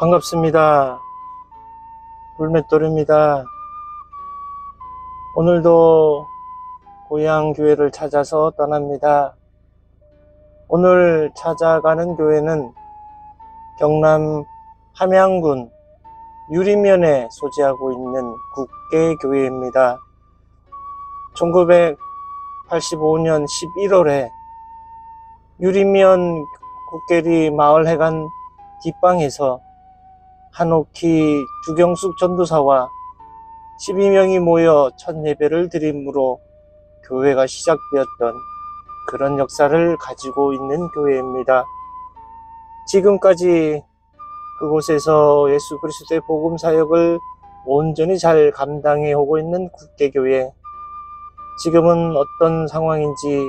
반갑습니다. 불맷돌입니다. 오늘도 고향 교회를 찾아서 떠납니다. 오늘 찾아가는 교회는 경남 함양군 유리면에 소재하고 있는 국계교회입니다. 1985년 11월에 유리면 국계리 마을회관 뒷방에서 한옥희 주경숙 전도사와 12명이 모여 첫 예배를 드림으로 교회가 시작되었던 그런 역사를 가지고 있는 교회입니다. 지금까지 그곳에서 예수 그리스도의 복음 사역을 온전히 잘 감당해 오고 있는 국계교회, 지금은 어떤 상황인지,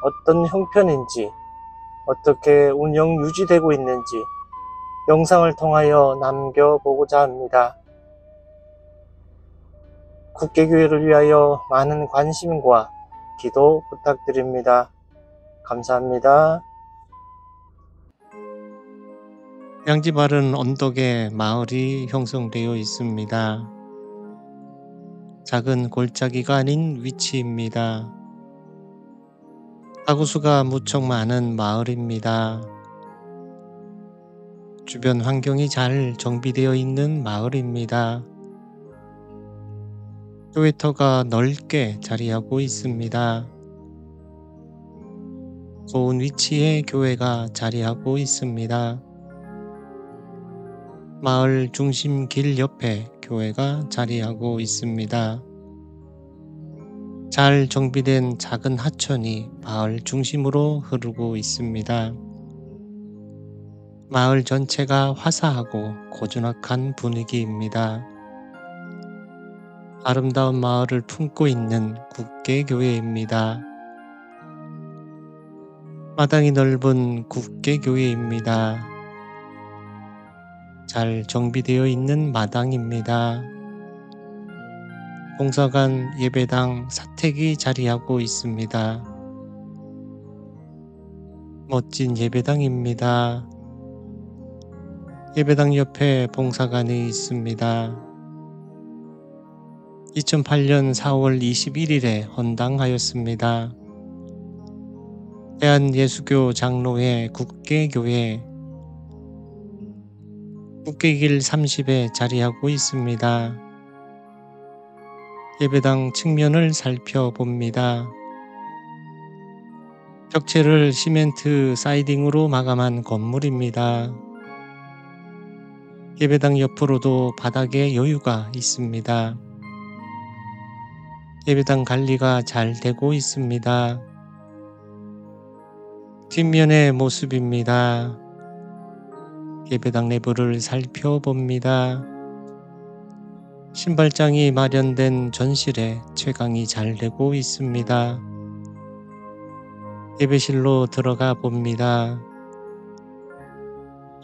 어떤 형편인지, 어떻게 운영 유지되고 있는지 영상을 통하여 남겨보고자 합니다. 국계교회를 위하여 많은 관심과 기도 부탁드립니다. 감사합니다. 양지바른 언덕에 마을이 형성되어 있습니다. 작은 골짜기가 아닌 위치입니다. 가구수가 무척 많은 마을입니다. 주변 환경이 잘 정비되어 있는 마을입니다. 교회터가 넓게 자리하고 있습니다. 좋은 위치에 교회가 자리하고 있습니다. 마을 중심 길 옆에 교회가 자리하고 있습니다. 잘 정비된 작은 하천이 마을 중심으로 흐르고 있습니다. 마을 전체가 화사하고 고즈넉한 분위기입니다. 아름다운 마을을 품고 있는 국계교회입니다. 마당이 넓은 국계교회입니다. 잘 정비되어 있는 마당입니다. 봉사관, 예배당, 사택이 자리하고 있습니다. 멋진 예배당입니다. 예배당 옆에 봉사관이 있습니다. 2008년 4월 21일에 헌당하였습니다. 대한예수교 장로회 국계교회 국계길 30에 자리하고 있습니다. 예배당 측면을 살펴봅니다. 벽체를 시멘트 사이딩으로 마감한 건물입니다. 예배당 옆으로도 바닥에 여유가 있습니다. 예배당 관리가 잘 되고 있습니다. 뒷면의 모습입니다. 예배당 내부를 살펴봅니다. 신발장이 마련된 전실에 채광이 잘 되고 있습니다. 예배실로 들어가 봅니다.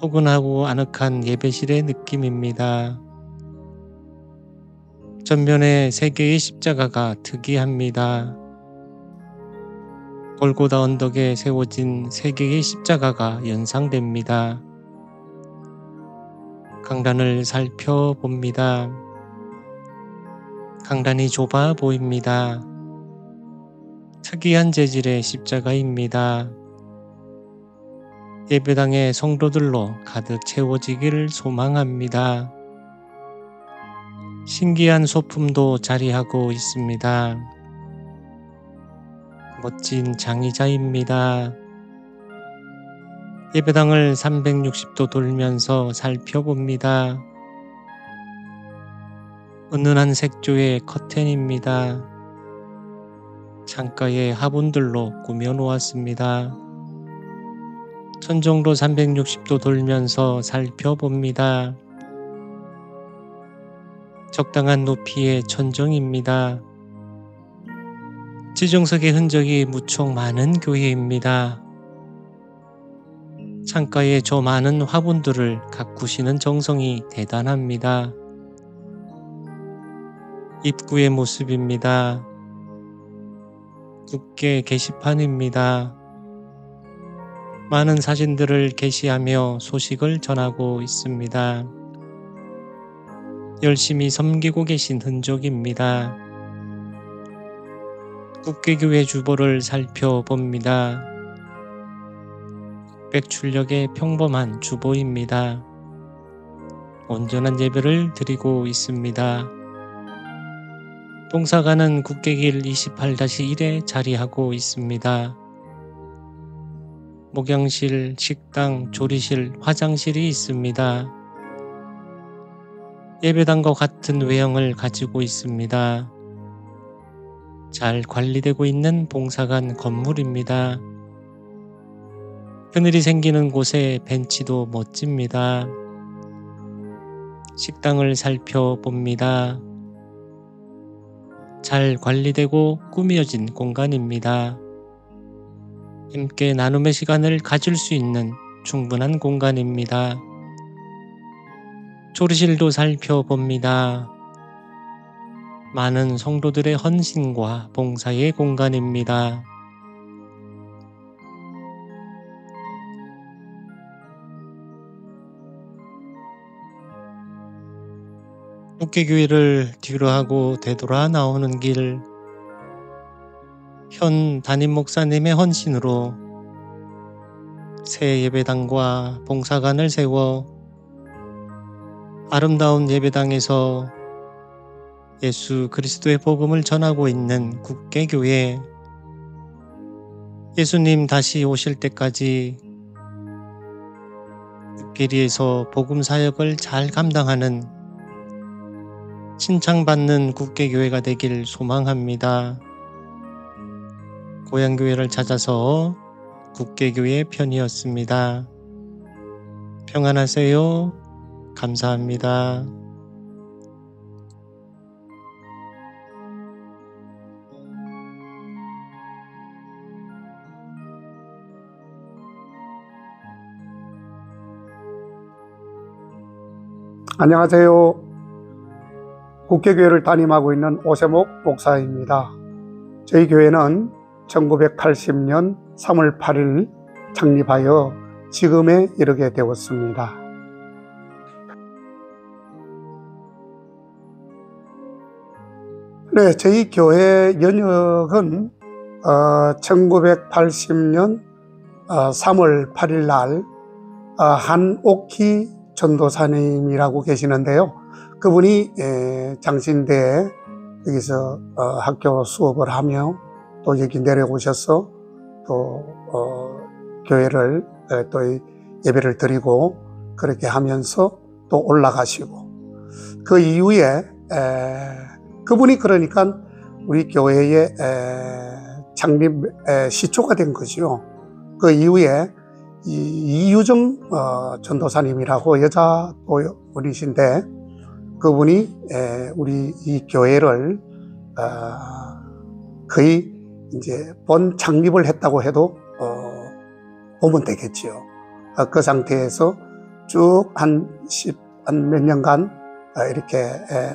포근하고 아늑한 예배실의 느낌입니다. 전면에 3개의 십자가가 특이합니다. 골고다 언덕에 세워진 3개의 십자가가 연상됩니다. 강단을 살펴봅니다. 강단이 좁아 보입니다. 특이한 재질의 십자가입니다. 예배당의 성도들로 가득 채워지기를 소망합니다. 신기한 소품도 자리하고 있습니다. 멋진 장의자입니다. 예배당을 360도 돌면서 살펴봅니다. 은은한 색조의 커튼입니다. 창가에 화분들로 꾸며 놓았습니다. 천정도 360도 돌면서 살펴봅니다. 적당한 높이의 천정입니다. 지정석의 흔적이 무척 많은 교회입니다. 창가에 저 많은 화분들을 가꾸시는 정성이 대단합니다. 입구의 모습입니다. 국계 게시판입니다. 많은 사진들을 게시하며 소식을 전하고 있습니다. 열심히 섬기고 계신 흔적입니다. 국계교회 주보를 살펴봅니다. 백출력의 평범한 주보입니다. 온전한 예배를 드리고 있습니다. 봉사관은 국계길 28-1에 자리하고 있습니다. 목양실, 식당, 조리실, 화장실이 있습니다. 예배당과 같은 외형을 가지고 있습니다. 잘 관리되고 있는 봉사관 건물입니다. 그늘이 생기는 곳에 벤치도 멋집니다. 식당을 살펴봅니다. 잘 관리되고 꾸며진 공간입니다. 함께 나눔의 시간을 가질 수 있는 충분한 공간입니다. 조리실도 살펴봅니다. 많은 성도들의 헌신과 봉사의 공간입니다. 국계교회를 뒤로하고 되돌아 나오는 길, 현 담임 목사님의 헌신으로 새 예배당과 봉사관을 세워 아름다운 예배당에서 예수 그리스도의 복음을 전하고 있는 국계교회, 예수님 다시 오실 때까지 흙계리에서 복음 사역을 잘 감당하는 칭찬받는 국계교회가 되길 소망합니다. 고향교회를 찾아서 국계교회 편이었습니다. 평안하세요. 감사합니다. 안녕하세요. 국계교회를 담임하고 있는 오세목 목사입니다. 저희 교회는 1980년 3월 8일 창립하여 지금에 이르게 되었습니다. 네, 저희 교회 연역은 1980년 3월 8일 날 한옥희 전도사님이라고 계시는데요. 그분이 장신대에 여기서 학교 수업을 하며 또 여기 내려오셔서 또 교회를 또 예배를 드리고 그렇게 하면서 또 올라가시고, 그 이후에 그분이 그러니까 우리 교회의 창립 시초가 된 거죠. 그 이후에 이유정 전도사님이라고 여자 분이신데, 그분이 우리 이 교회를 거의 이제 본 창립을 했다고 해도 보면 되겠지요. 그 상태에서 쭉 한 몇 년간 이렇게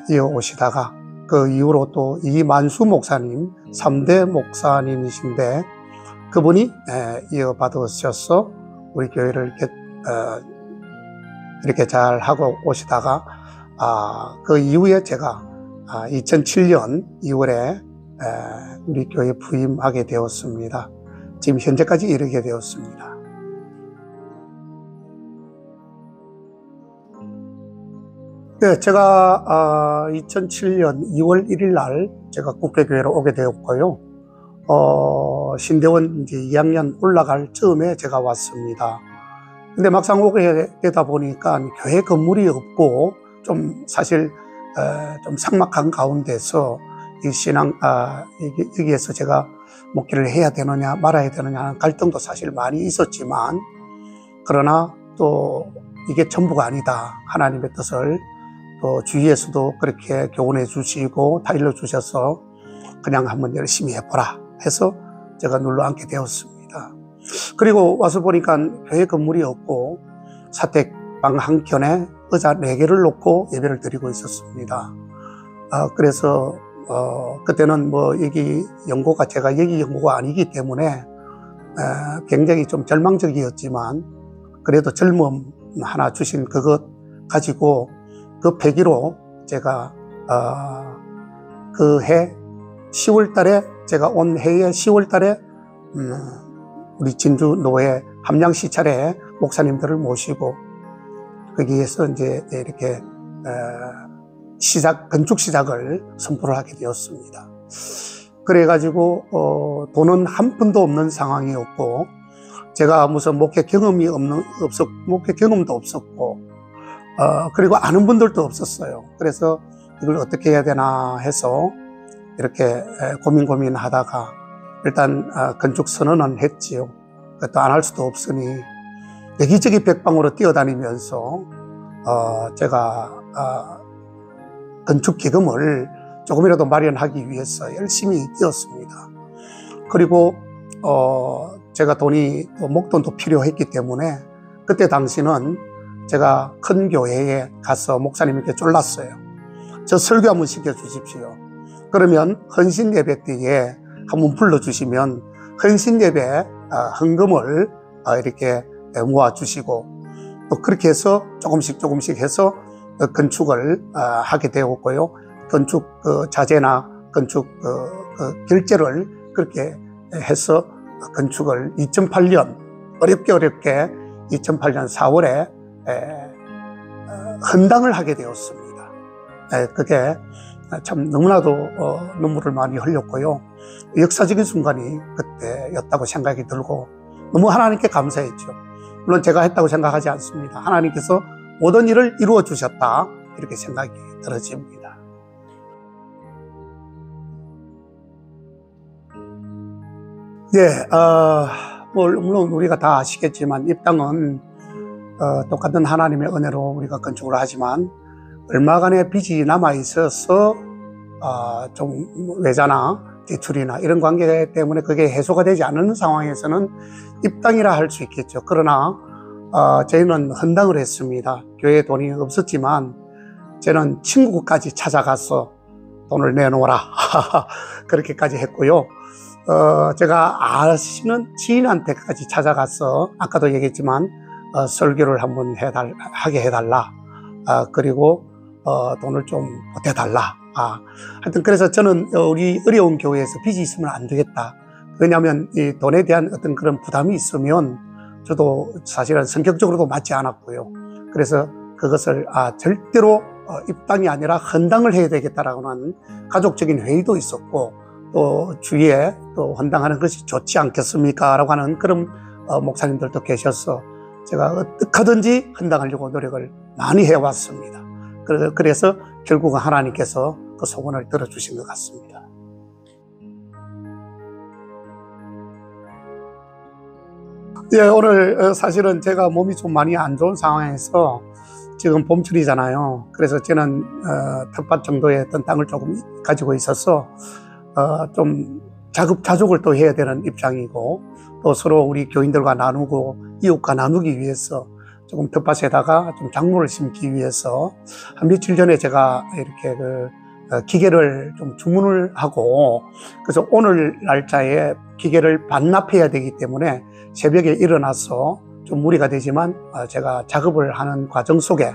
이어오시다가, 그 이후로 또 이만수 목사님, 3대 목사님이신데, 그분이 이어받으셔서 우리 교회를 이렇게 잘 하고 오시다가, 그 이후에 제가 2007년 2월에 우리 교회에 부임하게 되었습니다. 지금 현재까지 이르게 되었습니다. 네, 제가 2007년 2월 1일 날 제가 국계교회로 오게 되었고요. 신대원 이제 2학년 올라갈 즈음에 제가 왔습니다. 근데 막상 오게 되다 보니까 교회 건물이 없고 좀 사실 좀 삭막한 가운데서 이 신앙 여기에서 제가 목회를 해야 되느냐 말아야 되느냐 하는 갈등도 사실 많이 있었지만, 그러나 또 이게 전부가 아니다, 하나님의 뜻을 또 주위에서도 그렇게 교훈해 주시고 다일러 주셔서 그냥 한번 열심히 해보라 해서 제가 눌러앉게 되었습니다. 그리고 와서 보니까 교회 건물이 없고 사택방 한 켠에 의자 4개를 놓고 예배를 드리고 있었습니다. 그래서 그때는 뭐 여기 연고가 제가 여기 연고가 아니기 때문에 굉장히 좀 절망적이었지만 그래도 젊음 하나 주신 그것 가지고 그 패기로 제가 그 해 10월 달에 제가 온 해의 10월 달에 우리 진주 노회 함양 시찰에 목사님들을 모시고 거기에서 이제 이렇게 건축 시작을 선포를 하게 되었습니다. 그래가지고 돈은 한 푼도 없는 상황이었고 제가 무슨 목회 경험도 없었고 그리고 아는 분들도 없었어요. 그래서 이걸 어떻게 해야 되나 해서 이렇게 고민하다가 일단 건축 선언은 했지요. 또 안 할 수도 없으니 여기저기 백방으로 뛰어다니면서 제가 건축 기금을 조금이라도 마련하기 위해서 열심히 뛰었습니다. 그리고 제가 돈이 또 목돈도 필요했기 때문에 그때 당시는 제가 큰 교회에 가서 목사님께 쫄랐어요. 저 설교 한번 시켜주십시오. 그러면 헌신 예배 때에 한번 불러주시면 헌신 예배 헌금을 이렇게 모아주시고 또 그렇게 해서 조금씩 해서 건축을 하게 되었고요. 건축 자재나 건축 결제를 그렇게 해서 건축을 2008년 어렵게 2008년 4월에 헌당을 하게 되었습니다. 그게 참 너무나도 눈물을 많이 흘렸고요. 역사적인 순간이 그때였다고 생각이 들고 너무 하나님께 감사했죠. 물론 제가 했다고 생각하지 않습니다. 하나님께서 모든 일을 이루어 주셨다 이렇게 생각이 들어집니다. 예, 물론 우리가 다 아시겠지만 이 땅은 똑같은 하나님의 은혜로 우리가 건축을 하지만 얼마간의 빚이 남아 있어서 좀 외자나 대출이나 이런 관계 때문에 그게 해소가 되지 않는 상황에서는 입당이라 할 수 있겠죠. 그러나 저희는 헌당을 했습니다. 교회에 돈이 없었지만 저는 친구까지 찾아가서 돈을 내놓으라 그렇게까지 했고요. 제가 아시는 지인한테까지 찾아가서 아까도 얘기했지만 설교를 한번 하게 해달라. 그리고 돈을 좀 보태달라. 하여튼 그래서 저는 우리 어려운 교회에서 빚이 있으면 안 되겠다. 왜냐하면 이 돈에 대한 어떤 그런 부담이 있으면 저도 사실은 성격적으로도 맞지 않았고요. 그래서 그것을 절대로 입당이 아니라 헌당을 해야 되겠다라고 하는 가족적인 회의도 있었고 또 주위에 또 헌당하는 것이 좋지 않겠습니까? 라고 하는 그런 목사님들도 계셔서 제가 어떻게 하든지 헌당하려고 노력을 많이 해왔습니다. 그래서 결국은 하나님께서 그 소원을 들어주신 것 같습니다. 예, 오늘 사실은 제가 몸이 좀 많이 안 좋은 상황에서 지금 봄철이잖아요. 그래서 저는 텃밭 정도의 어떤 땅을 조금 가지고 있어서 좀 자급자족을 또 해야 되는 입장이고 또 서로 우리 교인들과 나누고 이웃과 나누기 위해서 조금 텃밭에다가 좀 작물을 심기 위해서 한 며칠 전에 제가 이렇게 기계를 좀 주문을 하고 그래서 오늘 날짜에 기계를 반납해야 되기 때문에 새벽에 일어나서 좀 무리가 되지만 제가 작업을 하는 과정 속에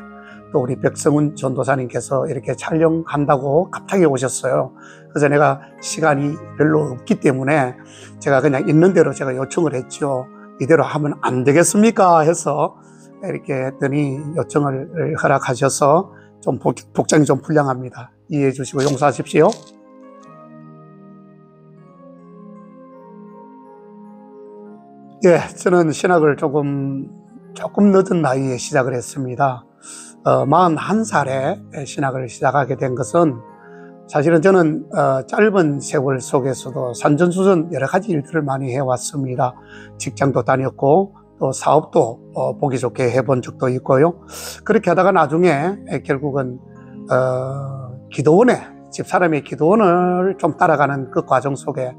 또 우리 백성훈 전도사님께서 이렇게 촬영한다고 갑자기 오셨어요. 그래서 내가 시간이 별로 없기 때문에 제가 그냥 있는 대로 제가 요청을 했죠. 이대로 하면 안 되겠습니까? 해서 이렇게 했더니 요청을 허락하셔서 좀 복장이 좀 불량합니다. 이해해 주시고 용서하십시오. 예, 저는 신학을 조금 늦은 나이에 시작을 했습니다. 41살에 신학을 시작하게 된 것은 사실은 저는 짧은 세월 속에서도 산전수전 여러 가지 일들을 많이 해왔습니다. 직장도 다녔고 또 사업도 보기 좋게 해본 적도 있고요. 그렇게 하다가 나중에 결국은 기도원에 집사람의 기도원을 좀 따라가는 그 과정 속에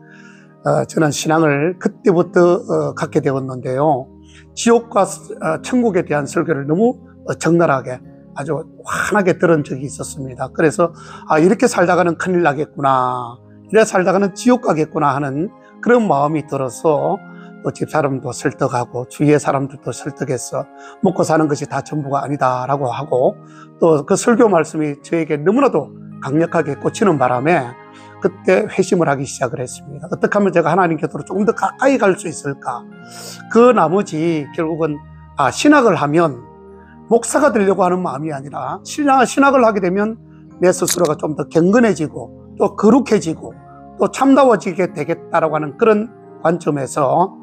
저는 신앙을 그때부터 갖게 되었는데요. 지옥과 천국에 대한 설교를 너무 적나라하게 아주 환하게 들은 적이 있었습니다. 그래서 이렇게 살다가는 큰일 나겠구나, 이렇게 살다가는 지옥 가겠구나 하는 그런 마음이 들어서 또 집사람도 설득하고 주위의 사람들도 설득해서 먹고 사는 것이 다 전부가 아니다라고 하고, 또 그 설교 말씀이 저에게 너무나도 강력하게 꽂히는 바람에 그때 회심을 하기 시작을 했습니다. 어떻게 하면 제가 하나님 곁으로 조금 더 가까이 갈 수 있을까? 그 나머지 결국은 신학을 하면 목사가 되려고 하는 마음이 아니라 신학을 하게 되면 내 스스로가 좀 더 경건해지고 또 거룩해지고 또 참다워지게 되겠다라고 하는 그런 관점에서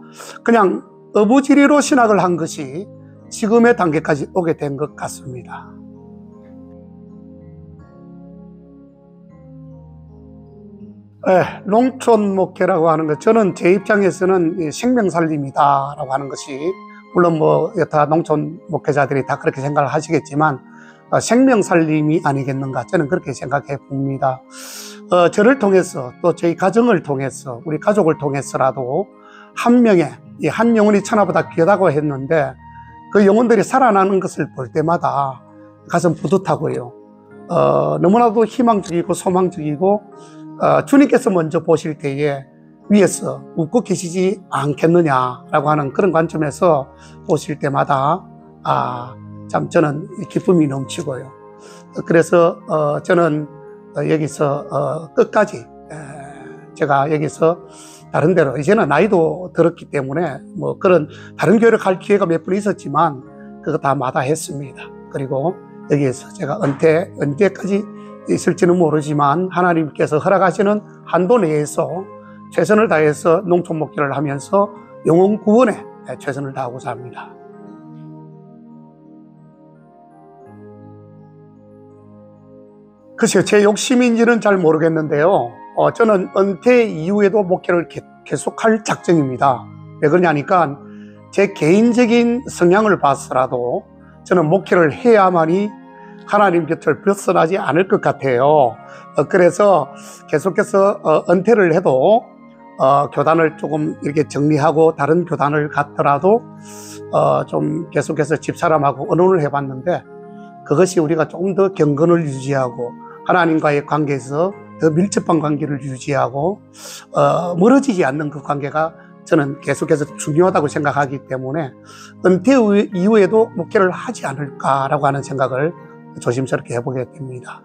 그냥 어부지리로 신학을 한 것이 지금의 단계까지 오게 된 것 같습니다. 네, 농촌 목회라고 하는 것, 저는 제 입장에서는 생명살림이다라고 하는 것이, 물론 뭐 여타 농촌 목회자들이 다 그렇게 생각을 하시겠지만 생명살림이 아니겠는가, 저는 그렇게 생각해 봅니다. 저를 통해서 또 저희 가정을 통해서 우리 가족을 통해서라도 한 명의 한 영혼이 천하보다 귀하다고 했는데 그 영혼들이 살아나는 것을 볼 때마다 가슴 뿌듯하고요. 너무나도 희망적이고 소망적이고, 주님께서 먼저 보실 때에 위에서 웃고 계시지 않겠느냐라고 하는 그런 관점에서 보실 때마다 참 저는 기쁨이 넘치고요. 그래서 저는 여기서 끝까지 제가 여기서 다른 데로, 이제는 나이도 들었기 때문에 뭐 그런 다른 교회를 갈 기회가 몇 번 있었지만 그거 다 마다했습니다. 그리고 여기에서 제가 언제까지 있을지는 모르지만 하나님께서 허락하시는 한도 내에서 최선을 다해서 농촌 목회를 하면서 영혼 구원에 최선을 다하고자 합니다. 글쎄요, 제 욕심인지는 잘 모르겠는데요. 저는 은퇴 이후에도 목회를 계속할 작정입니다. 왜 그러냐니까 제 개인적인 성향을 봐서라도 저는 목회를 해야만이 하나님 곁을 벗어나지 않을 것 같아요. 그래서 계속해서 은퇴를 해도 교단을 조금 이렇게 정리하고 다른 교단을 갔더라도 좀 계속해서 집사람하고 의논을 해봤는데, 그것이 우리가 조금 더 경건을 유지하고 하나님과의 관계에서 더 밀접한 관계를 유지하고 멀어지지 않는 그 관계가 저는 계속해서 중요하다고 생각하기 때문에 은퇴 이후에도 목회를 하지 않을까라고 하는 생각을 조심스럽게 해보게 됩니다.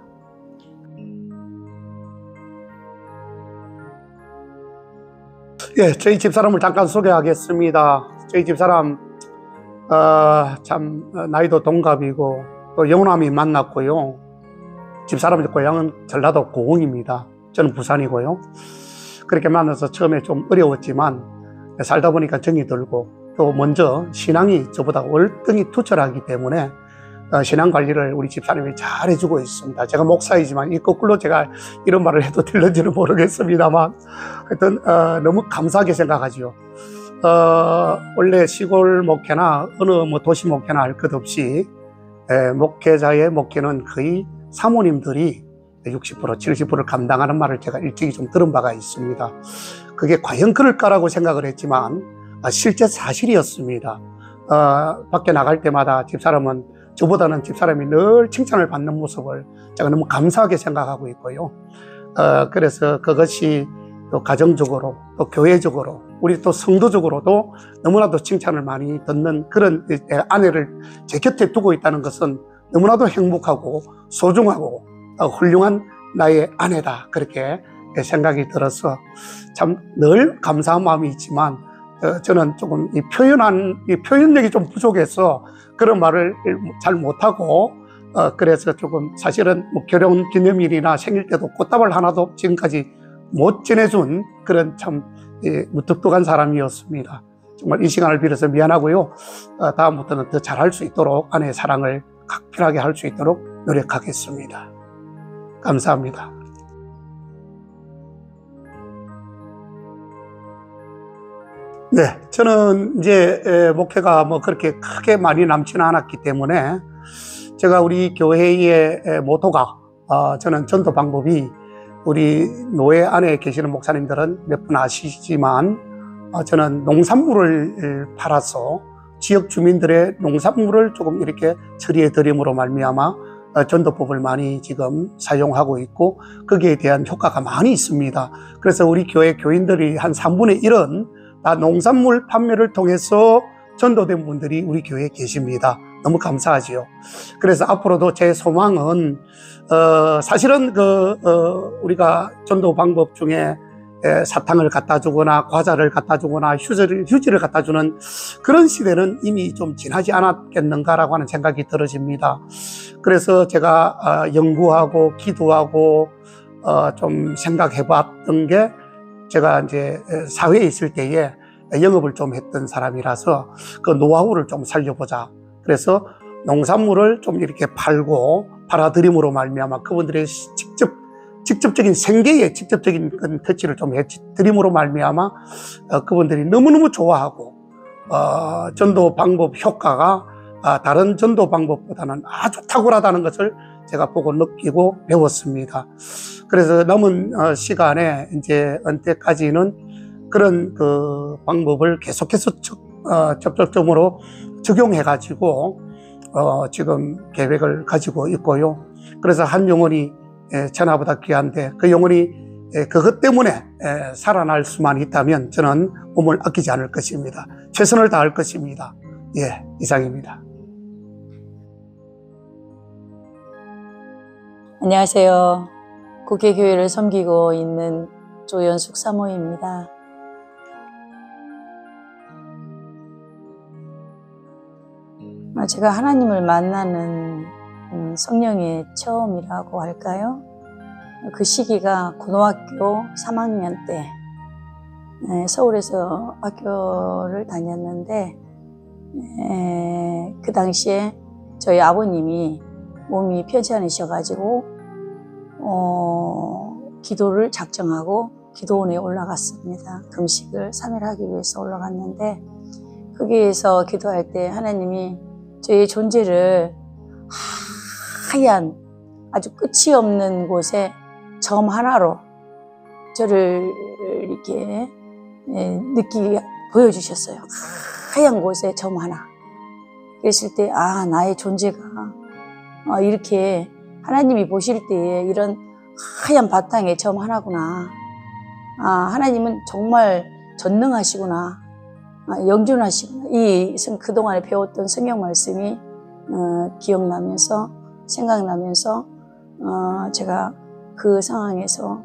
예, 저희 집사람을 잠깐 소개하겠습니다. 저희 집사람 참 나이도 동갑이고 또 영남이 만났고요. 집사람의 고향은 전라도 고흥입니다. 저는 부산이고요. 그렇게 만나서 처음에 좀 어려웠지만 살다 보니까 정이 들고, 또 먼저 신앙이 저보다 월등히 투철하기 때문에 신앙 관리를 우리 집사님이 잘 해주고 있습니다. 제가 목사이지만 이 거꾸로 제가 이런 말을 해도 될는지는 모르겠습니다만 하여튼 너무 감사하게 생각하죠. 원래 시골 목회나 어느 뭐 도시 목회나 할 것 없이 목회자의 목회는 거의 사모님들이 60%, 70%를 감당하는 말을 제가 일찍이 좀 들은 바가 있습니다. 그게 과연 그럴까라고 생각을 했지만 실제 사실이었습니다. 밖에 나갈 때마다 집사람은, 저보다는 집사람이 늘 칭찬을 받는 모습을 제가 너무 감사하게 생각하고 있고요. 그래서 그것이 또 가정적으로 또 교회적으로 우리 또 성도적으로도 너무나도 칭찬을 많이 듣는 그런 아내를 제 곁에 두고 있다는 것은 너무나도 행복하고 소중하고 훌륭한 나의 아내다, 그렇게 생각이 들어서 참 늘 감사한 마음이 있지만 저는 조금 이 표현력이 좀 부족해서 그런 말을 잘 못하고 그래서 조금 사실은 뭐 결혼 기념일이나 생일 때도 꽃다발 하나도 지금까지 못 전해준 그런 참 무뚝뚝한 사람이었습니다. 정말 이 시간을 빌어서 미안하고요. 다음부터는 더 잘할 수 있도록 아내의 사랑을 각별하게 할 수 있도록 노력하겠습니다. 감사합니다. 네, 저는 이제 목회가 뭐 그렇게 크게 많이 남지는 않았기 때문에 제가 우리 교회의 모토가 저는 전도 방법이, 우리 노예 안에 계시는 목사님들은 몇 분 아시지만 저는 농산물을 팔아서 지역 주민들의 농산물을 조금 이렇게 처리해 드림으로 말미암아 전도법을 많이 지금 사용하고 있고 거기에 대한 효과가 많이 있습니다. 그래서 우리 교회 교인들이 한 3분의 1은 다 농산물 판매를 통해서 전도된 분들이 우리 교회에 계십니다. 너무 감사하지요. 그래서 앞으로도 제 소망은 사실은 우리가 전도 방법 중에 사탕을 갖다 주거나 과자를 갖다 주거나 휴지를 갖다 주는 그런 시대는 이미 좀 지나지 않았겠는가라고 하는 생각이 들어집니다. 그래서 제가 연구하고 기도하고 좀 생각해 봤던 게, 제가 이제 사회에 있을 때에 영업을 좀 했던 사람이라서 그 노하우를 좀 살려보자. 그래서 농산물을 좀 이렇게 팔고 팔아드림으로 말미암아 그분들의 직접적인 생계에 직접적인 터치를 좀 해드림으로 말미암아 그분들이 너무너무 좋아하고 전도 방법 효과가 다른 전도 방법보다는 아주 탁월하다는 것을 제가 보고 느끼고 배웠습니다. 그래서 남은 시간에 이제 언제까지는 그런 그 방법을 계속해서 적극적으로 적용해 가지고 지금 계획을 가지고 있고요. 그래서 한 영혼이 천하보다 귀한데 그 영혼이 그것 때문에 살아날 수만 있다면 저는 몸을 아끼지 않을 것입니다. 최선을 다할 것입니다. 예, 이상입니다. 안녕하세요. 국회교회를 섬기고 있는 조연숙 사모입니다. 제가 하나님을 만나는 성령의 처음이라고 할까요? 그 시기가 고등학교 3학년 때 서울에서 학교를 다녔는데 그 당시에 저희 아버님이 몸이 편치 않으셔가지고 기도를 작정하고 기도원에 올라갔습니다. 금식을 3일 하기 위해서 올라갔는데 거기에서 기도할 때 하나님이 저의 존재를 하얀 아주 끝이 없는 곳에 점 하나로 저를 이렇게 느끼게 보여주셨어요. 하얀 곳에 점 하나. 그랬을 때 나의 존재가 이렇게 하나님이 보실 때에 이런 하얀 바탕에 점 하나구나. 하나님은 정말 전능하시구나. 영존하시구나. 그동안에 배웠던 성경 말씀이 기억나면서 생각나면서 제가 그 상황에서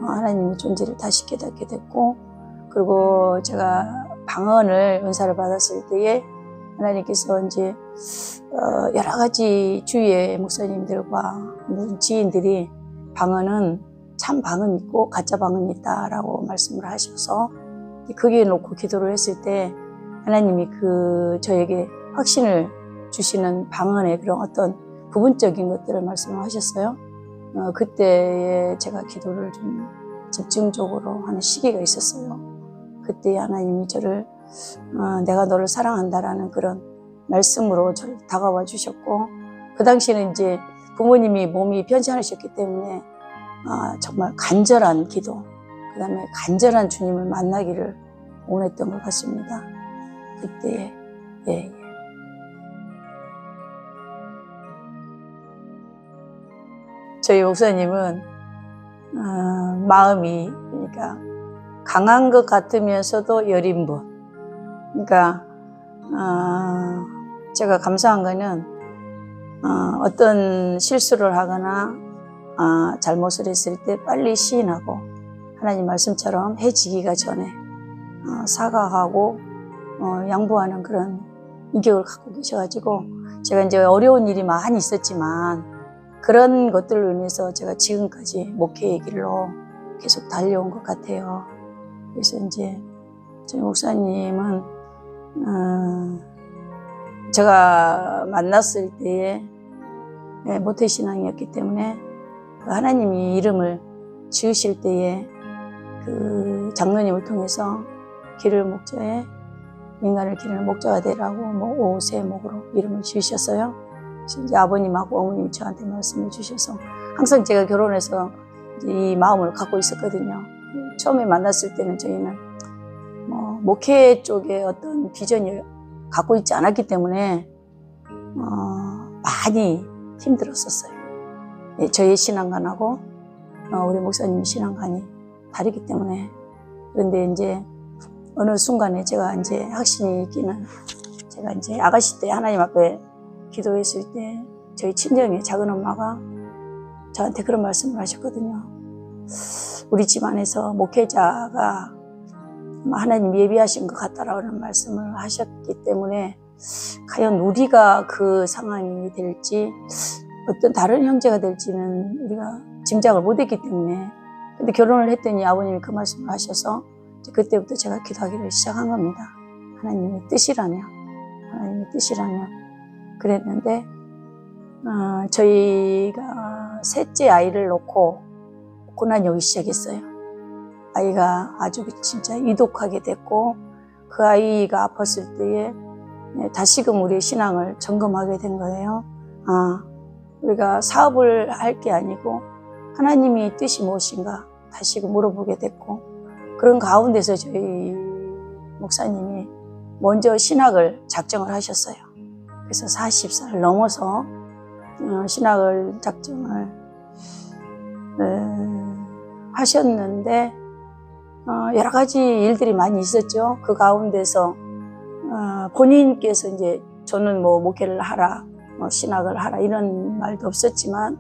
하나님의 존재를 다시 깨닫게 됐고, 그리고 제가 방언을 은사를 받았을 때에 하나님께서 이제 여러 가지 주위의 목사님들과 지인들이 방언은 참 방언이 있고 가짜 방언이 있다라고 말씀을 하셔서 거기에 놓고 기도를 했을 때 하나님이 저에게 확신을 주시는 방언의 그런 어떤 부분적인 것들을 말씀을 하셨어요. 그때에 제가 기도를 좀 집중적으로 하는 시기가 있었어요. 그때 하나님이 저를 내가 너를 사랑한다라는 그런 말씀으로 저를 다가와 주셨고, 그 당시에는 이제 부모님이 몸이 편치 않으셨기 때문에 정말 간절한 기도, 그 다음에 간절한 주님을 만나기를 원했던 것 같습니다. 그때 예. 저희 목사님은 마음이 그러니까 강한 것 같으면서도 여린 분. 그러니까 제가 감사한 거는 어떤 실수를 하거나 잘못을 했을 때 빨리 시인하고 하나님 말씀처럼 해지기가 전에 사과하고 양보하는 그런 인격을 갖고 계셔가지고 제가 이제 어려운 일이 많이 있었지만 그런 것들로 인해서 제가 지금까지 목회의 길로 계속 달려온 것 같아요. 그래서 이제 저희 목사님은 제가 만났을 때에 모태신앙이었기 때문에 하나님이 이름을 지으실 때에 그 장로님을 통해서 기를 목자에 인간을 기르는 목자가 되라고 오세목으로 이름을 지으셨어요. 그래서 이제 아버님하고 어머님이 저한테 말씀해 주셔서 항상 제가 결혼해서 이제 이 마음을 갖고 있었거든요. 처음에 만났을 때는 저희는 목회 쪽에 어떤 비전을 갖고 있지 않았기 때문에 많이 힘들었었어요. 저희 신앙관하고 우리 목사님 신앙관이 다르기 때문에. 그런데 이제 어느 순간에 제가 이제 확신이 있기는, 제가 이제 아가씨 때 하나님 앞에 기도했을 때 저희 친정의 작은 엄마가 저한테 그런 말씀을 하셨거든요. 우리 집안에서 목회자가 하나님 예비하신 것 같다라는 말씀을 하셨기 때문에 과연 우리가 그 상황이 될지 어떤 다른 형제가 될지는 우리가 짐작을 못했기 때문에, 근데 결혼을 했더니 아버님이 그 말씀을 하셔서 그때부터 제가 기도하기를 시작한 겁니다. 하나님의 뜻이라면, 하나님의 뜻이라면. 그랬는데 저희가 셋째 아이를 놓고 고난이 오기 시작했어요. 아이가 아주 진짜 이독하게 됐고, 그 아이가 아팠을 때에 다시금 우리의 신앙을 점검하게 된 거예요. 우리가 사업을 할 게 아니고 하나님이 뜻이 무엇인가 다시금 물어보게 됐고, 그런 가운데서 저희 목사님이 먼저 신학을 작정을 하셨어요. 그래서 40살 넘어서 신학을 작정을 하셨는데 여러 가지 일들이 많이 있었죠. 그 가운데서 본인께서 이제 저는 뭐 목회를 하라, 신학을 하라 이런 말도 없었지만,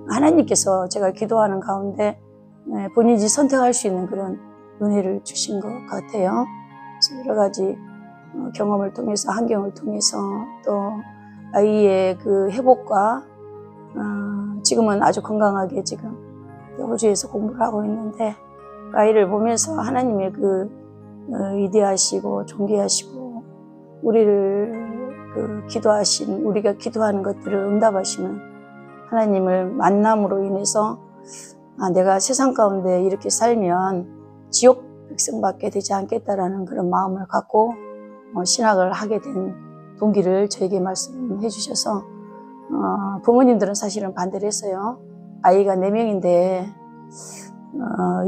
하나님께서 제가 기도하는 가운데 본인이 선택할 수 있는 그런 은혜를 주신 것 같아요. 그래서 여러 가지 경험을 통해서, 환경을 통해서, 또 아이의 그 회복과 지금은 아주 건강하게 지금 호주에서 공부를 하고 있는데, 아이를 보면서 하나님의 그 위대하시고 존귀하시고 우리를 그 기도하신, 우리가 기도하는 것들을 응답하시는 하나님을 만남으로 인해서 내가 세상 가운데 이렇게 살면 지옥 백성밖에 되지 않겠다라는 그런 마음을 갖고 신학을 하게 된 동기를 저에게 말씀해 주셔서, 부모님들은 사실은 반대를 했어요. 아이가 4명인데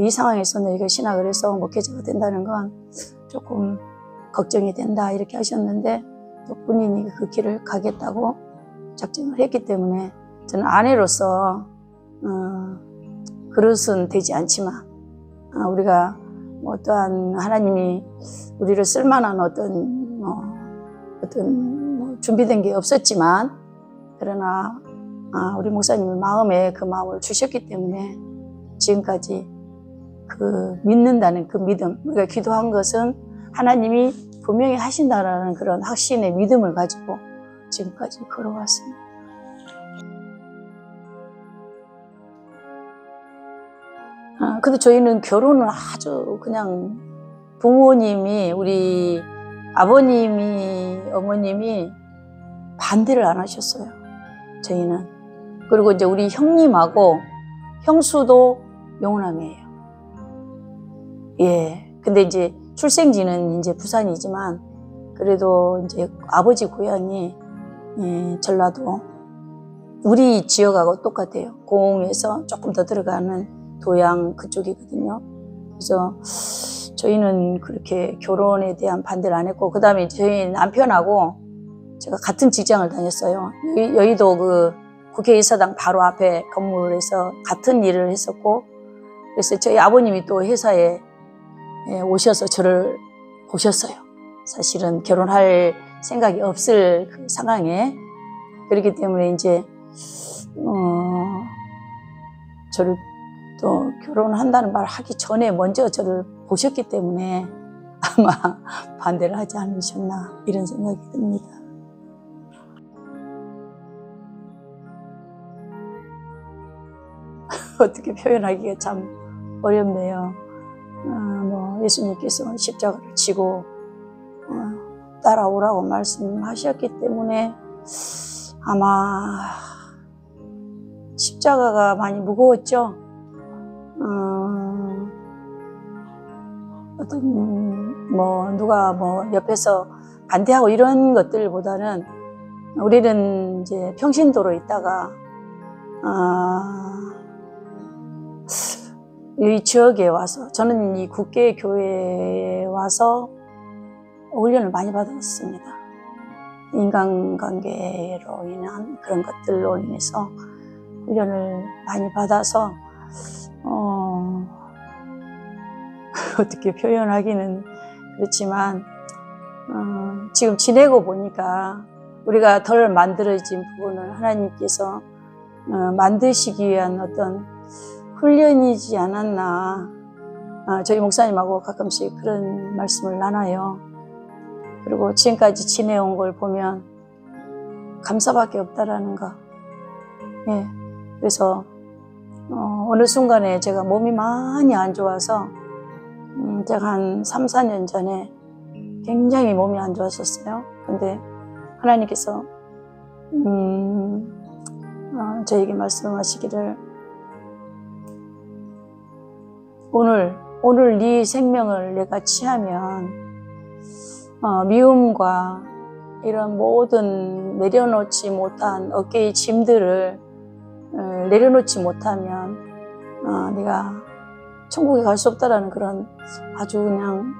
이 상황에서 너희가 신학을 해서 목회자가 된다는 건 조금 걱정이 된다 이렇게 하셨는데, 또 본인이 그 길을 가겠다고 작정을 했기 때문에 저는 아내로서 그릇은 되지 않지만 우리가 어떠한 하나님이 우리를 쓸만한 어떤 준비된 게 없었지만, 그러나 우리 목사님의 마음에 그 마음을 주셨기 때문에 지금까지 그 믿는다는 그 믿음, 우리가 기도한 것은 하나님이 분명히 하신다라는 그런 확신의 믿음을 가지고 지금까지 걸어왔습니다. 근데 저희는 결혼을 아주 그냥 부모님이, 우리 아버님이, 어머님이 반대를 안 하셨어요. 저희는. 그리고 이제 우리 형님하고 형수도 영호남이에요. 예. 근데 이제 출생지는 이제 부산이지만 그래도 이제 아버지 고향이 전라도, 우리 지역하고 똑같아요. 고흥에서 조금 더 들어가는 도양 그쪽이거든요. 그래서 저희는 그렇게 결혼에 대한 반대를 안 했고, 그 다음에 저희 남편하고 제가 같은 직장을 다녔어요. 여의도 그 국회의사당 바로 앞에 건물에서 같은 일을 했었고, 그래서 저희 아버님이 또 회사에 오셔서 저를 보셨어요. 사실은 결혼할 생각이 없을 그 상황에. 그렇기 때문에 이제 저를 또 결혼한다는 말 하기 전에 먼저 저를 보셨기 때문에 아마 반대를 하지 않으셨나 이런 생각이 듭니다. 어떻게 표현하기가 참 어렵네요. 예수님께서 십자가를 지고 따라오라고 말씀하셨기 때문에 아마 십자가가 많이 무거웠죠. 누가 옆에서 반대하고 이런 것들보다는 우리는 이제 평신도로 있다가 이 지역에 와서, 저는 이 국계 교회에 와서 훈련을 많이 받았습니다. 인간관계로 인한 그런 것들로 인해서 훈련을 많이 받아서 어떻게 표현하기는 그렇지만 지금 지내고 보니까 우리가 덜 만들어진 부분을 하나님께서 만드시기 위한 어떤 훈련이지 않았나. 저희 목사님하고 가끔씩 그런 말씀을 나눠요. 그리고 지금까지 지내온 걸 보면 감사밖에 없다라는 거. 예. 그래서 어느 순간에 제가 몸이 많이 안 좋아서 제가 한 3, 4년 전에 굉장히 몸이 안 좋았었어요. 근데 하나님께서 저에게 말씀하시기를 오늘 네 생명을 내가 취하면 미움과 이런 모든 내려놓지 못한 어깨의 짐들을 내려놓지 못하면 네가 천국에 갈 수 없다라는 그런 아주 그냥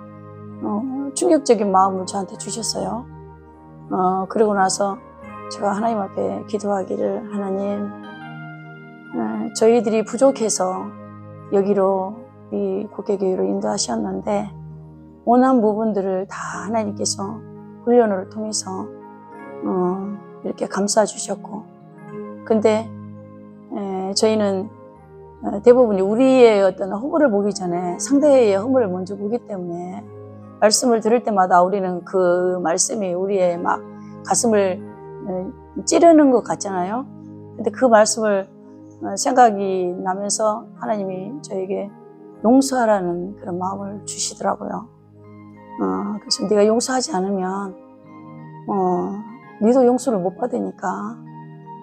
충격적인 마음을 저한테 주셨어요. 그리고 나서 제가 하나님 앞에 기도하기를 하나님 저희들이 부족해서 여기로 이 국회교회로 인도하셨는데 원한 부분들을 다 하나님께서 훈련을 통해서 이렇게 감싸 주셨고 근데 저희는 대부분이 우리의 어떤 허물을 보기 전에 상대의 허물을 먼저 보기 때문에 말씀을 들을 때마다 우리는 그 말씀이 우리의 막 가슴을 찌르는 것 같잖아요. 근데 그 말씀을 생각이 나면서 하나님이 저에게 용서하라는 그런 마음을 주시더라고요. 그래서 네가 용서하지 않으면 네도 용서를 못 받으니까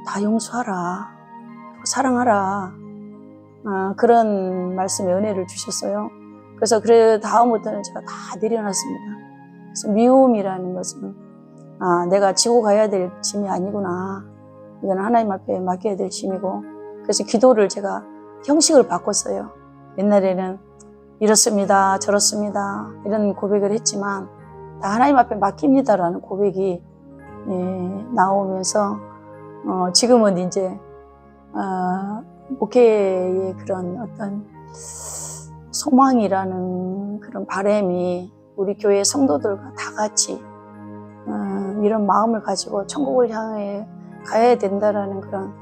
다 용서하라, 사랑하라. 그런 말씀의 은혜를 주셨어요. 그래서 그 다음부터는 제가 다 내려놨습니다. 그래서 미움이라는 것은 내가 지고 가야 될 짐이 아니구나. 이건 하나님 앞에 맡겨야 될 짐이고 그래서 기도를 제가 형식을 바꿨어요. 옛날에는 이렇습니다, 저렇습니다 이런 고백을 했지만 다 하나님 앞에 맡깁니다라는 고백이 나오면서 지금은 이제 목회의 그런 어떤 소망이라는 그런 바람이 우리 교회 성도들과 다 같이 이런 마음을 가지고 천국을 향해 가야 된다라는 그런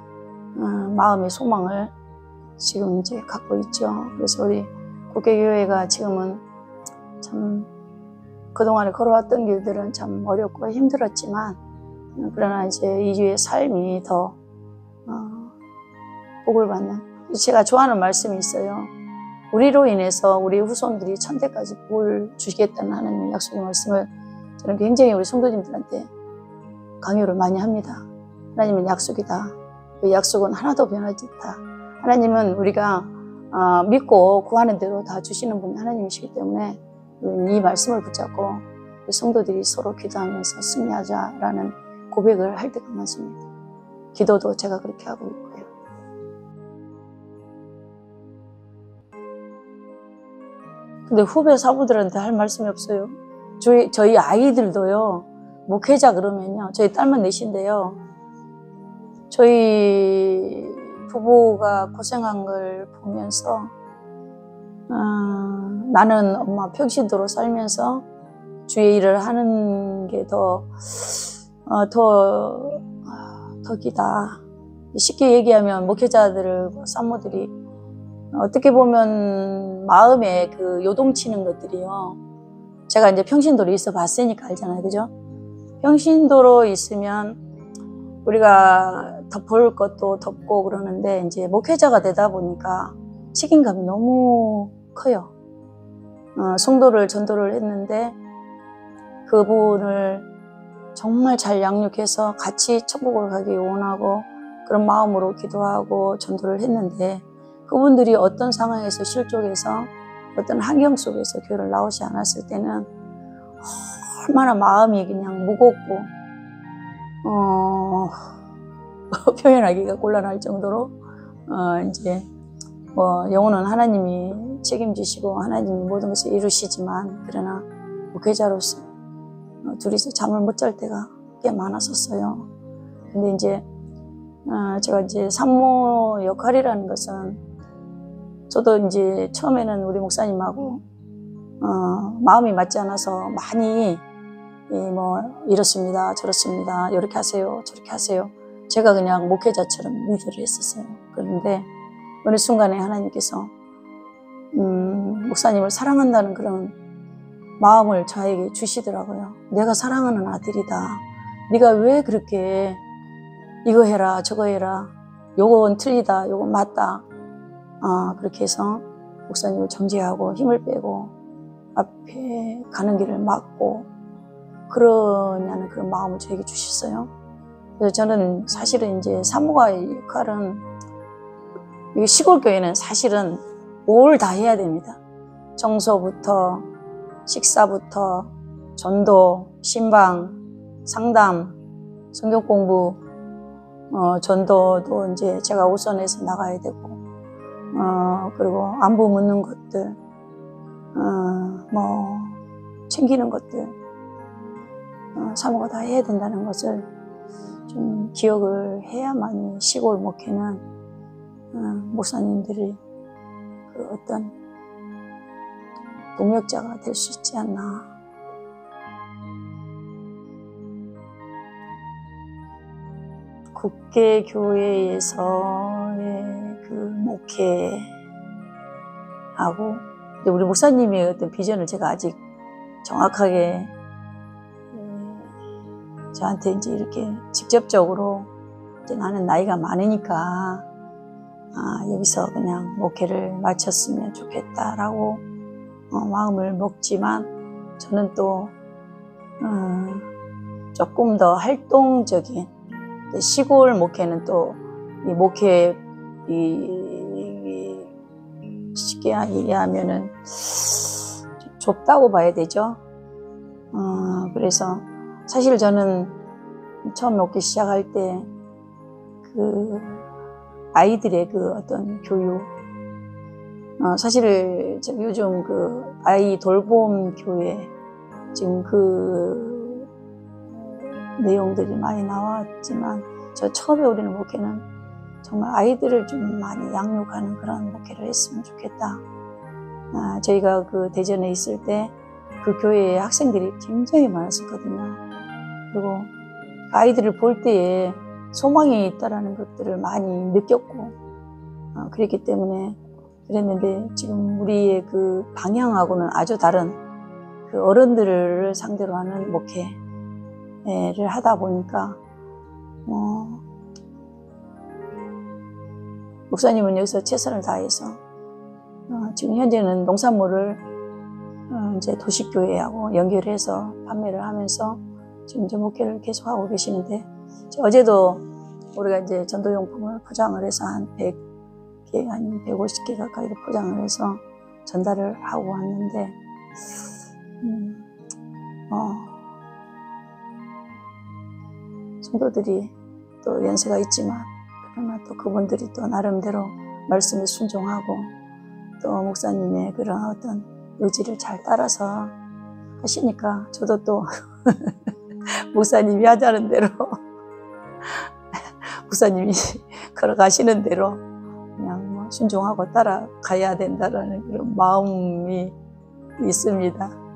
마음의 소망을 지금 이제 갖고 있죠. 그래서 우리 국회교회가 지금은 참 그동안에 걸어왔던 길들은 참 어렵고 힘들었지만 그러나 이제 이주의 삶이 더 복을 받는 제가 좋아하는 말씀이 있어요. 우리로 인해서 우리 후손들이 천대까지 복을 주시겠다는 하나님의 약속의 말씀을 저는 굉장히 우리 성도님들한테 강요를 많이 합니다. 하나님은 약속이다. 그 약속은 하나도 변하지 않다. 하나님은 우리가 믿고 구하는 대로 다 주시는 분이 하나님이시기 때문에 이 말씀을 붙잡고 우리 성도들이 서로 기도하면서 승리하자라는 고백을 할 때가 많습니다. 기도도 제가 그렇게 하고 있고요. 근데 후배 사부들한테 할 말씀이 없어요. 저희 아이들도요, 목회자 그러면요, 저희 딸만 넷인데요, 저희 부부가 고생한 걸 보면서 나는 엄마 평신도로 살면서 주의 일을 하는 게 덕이다. 쉽게 얘기하면 목회자들과 산모들이 어떻게 보면 마음에 그 요동치는 것들이요. 제가 이제 평신도로 있어 봤으니까 알잖아요. 그죠? 평신도로 있으면 우리가 덮을 것도 덮고 그러는데 이제 목회자가 되다 보니까 책임감이 너무 커요. 성도를 전도를 했는데 그분을 정말 잘 양육해서 같이 천국을 가기 원하고 그런 마음으로 기도하고 전도를 했는데 그분들이 어떤 상황에서 실족해서 어떤 환경 속에서 교회를 나오지 않았을 때는 얼마나 마음이 그냥 무겁고 표현하기가 곤란할 정도로 이제 뭐 영혼은 하나님이 책임지시고 하나님이 모든 것을 이루시지만 그러나 목회자로서 둘이서 잠을 못 잘 때가 꽤 많았었어요. 근데 이제 제가 이제 산모 역할이라는 것은 저도 이제 처음에는 우리 목사님하고 마음이 맞지 않아서 많이 뭐 이렇습니다, 저렇습니다, 이렇게 하세요, 저렇게 하세요. 제가 그냥 목회자처럼 리더를 했었어요. 그런데 어느 순간에 하나님께서 목사님을 사랑한다는 그런 마음을 저에게 주시더라고요. 내가 사랑하는 아들이다. 네가 왜 그렇게 이거 해라 저거 해라, 요건 틀리다 요건 맞다, 그렇게 해서 목사님을 정죄하고 힘을 빼고 앞에 가는 길을 막고 그러냐는 그런 마음을 저에게 주셨어요. 그래서 저는 사실은 이제 사모가의 역할은, 시골 교회는 사실은 뭘 다 해야 됩니다. 청소부터 식사부터 전도, 신방, 상담, 성경 공부, 전도도 이제 제가 우선해서 나가야 되고, 그리고 안부 묻는 것들, 뭐 챙기는 것들, 사모가 다 해야 된다는 것을 좀 기억을 해야만 시골 목회는 목사님들이 그 어떤 동력자가 될 수 있지 않나. 국계교회에서의 그 목회하고 우리 목사님의 어떤 비전을 제가 아직 정확하게 저한테 이제 이렇게 직접적으로 이제 나는 나이가 많으니까 여기서 그냥 목회를 마쳤으면 좋겠다라고 마음을 먹지만, 저는 또 조금 더 활동적인 시골 목회는 또 이 목회 쉽게 얘기하면은 좀 좁다고 봐야 되죠. 그래서 사실 저는 처음 목회 시작할 때 그 아이들의 그 어떤 교육, 사실 요즘 그 아이 돌봄 교회 지금 그 내용들이 많이 나왔지만, 저 처음에 우리는 목회는 정말 아이들을 좀 많이 양육하는 그런 목회를 했으면 좋겠다. 저희가 그 대전에 있을 때 그 교회에 학생들이 굉장히 많았었거든요. 그리고 아이들을 볼 때에 소망이 있다라는 것들을 많이 느꼈고, 그랬기 때문에 그랬는데, 지금 우리의 그 방향하고는 아주 다른 그 어른들을 상대로 하는 목회를 하다 보니까, 목사님은 여기서 최선을 다해서 지금 현재는 농산물을 이제 도시교회하고 연결해서 판매를 하면서 지금 이제 목회를 계속하고 계시는데, 어제도 우리가 이제 전도용품을 포장을 해서 한 100개, 아니면 150개 가까이를 포장을 해서 전달을 하고 왔는데, 성도들이 또 연세가 있지만, 그러나 또 그분들이 또 나름대로 말씀에 순종하고, 또 목사님의 그런 어떤 의지를 잘 따라서 하시니까, 저도 또 목사님이 하자는 대로 목사님이 걸어가시는 대로 그냥 뭐 순종하고 따라가야 된다라는 그런 마음이 있습니다.